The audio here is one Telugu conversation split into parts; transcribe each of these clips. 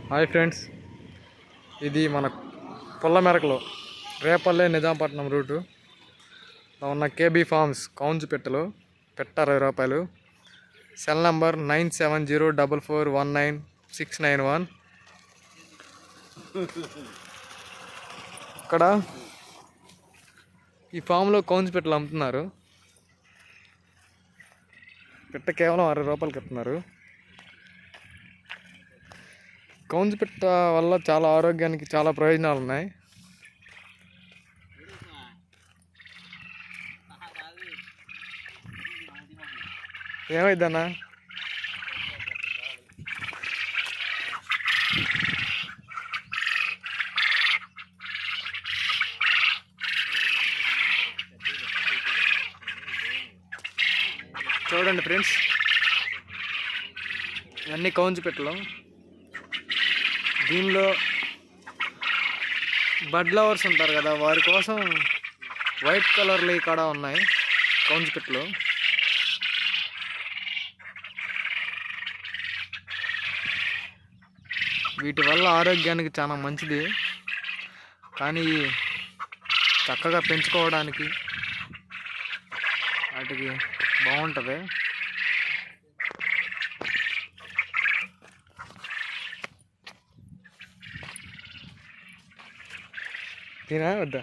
హాయ్ ఫ్రెండ్స్, ఇది మన పుల్లమెరకలో రేపల్లె నిజాంపట్నం రూటు ఉన్న కేబీ ఫార్మ్స్ కౌన్స్ పెట్టలు పెట్ట 20 రూపాయలు. Cell number 9704419691. ఇక్కడ ఈ ఫామ్లో కౌన్స్ పెట్టలు అమ్ముతున్నారు. పెట్ట కేవలం 60 రూపాయలకి ఇస్తున్నారు. కౌన్స్ పెట్ట వల్ల చాలా ఆరోగ్యానికి చాలా ప్రయోజనాలు ఉన్నాయి. ఏమైందన్నా? చూడండి ఫ్రెండ్స్, ఇవన్నీ కౌన్స్ పెట్టలు. దీనిలో బడ్ లవర్స్ ఉంటారు కదా, వారి కోసం వైట్ కలర్లో ఇక్కడ ఉన్నాయి కౌన్స్ పెట్టలు. వీటి వల్ల ఆరోగ్యానికి చాలా మంచిది, కానీ చక్కగా పెంచుకోవడానికి వాటికి బాగుంటుంది. తినా వద్దా?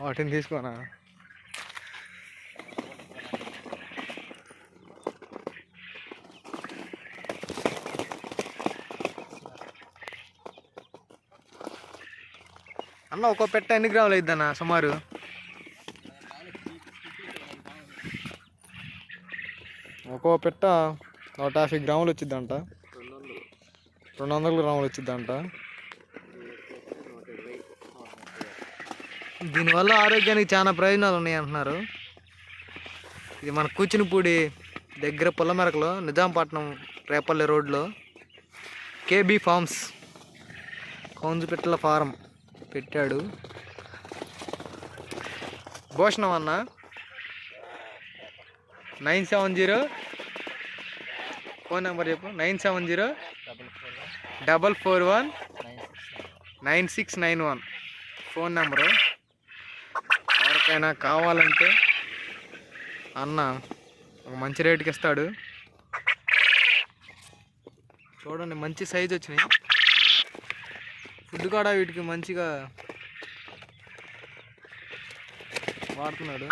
వాటిని తీసుకోనా? అన్న, ఒక్కో పెట్ట ఎన్ని గ్రాములు అయిద్దన్న సుమారు? ఒక్కో పెట్ట 150 గ్రాములు వచ్చిద్దంట, 200 గ్రాములు వచ్చిద్దంట. దీనివల్ల ఆరోగ్యానికి చాలా ప్రయోజనాలు ఉన్నాయి అంటున్నారు. ఇది మన కూచినపూడి దగ్గర పుల్లమెరకలో నిజాంపట్నం రేపల్లె రోడ్లో కేబీ ఫార్మ్స్ కౌన్స్ పెట్టల ఫారం పెట్టాడు. భూషణం అన్న 970 ఫోన్ నెంబర్ చెప్పు. 9704419691 ఫోన్ నెంబరు. ఎవరికైనా కావాలంటే అన్న ఒక మంచి రేటుకి ఇస్తాడు. చూడండి, మంచి సైజు వచ్చినాయి. ఫుడ్ కూడా వీటికి మంచిగా వాడుతున్నాడు.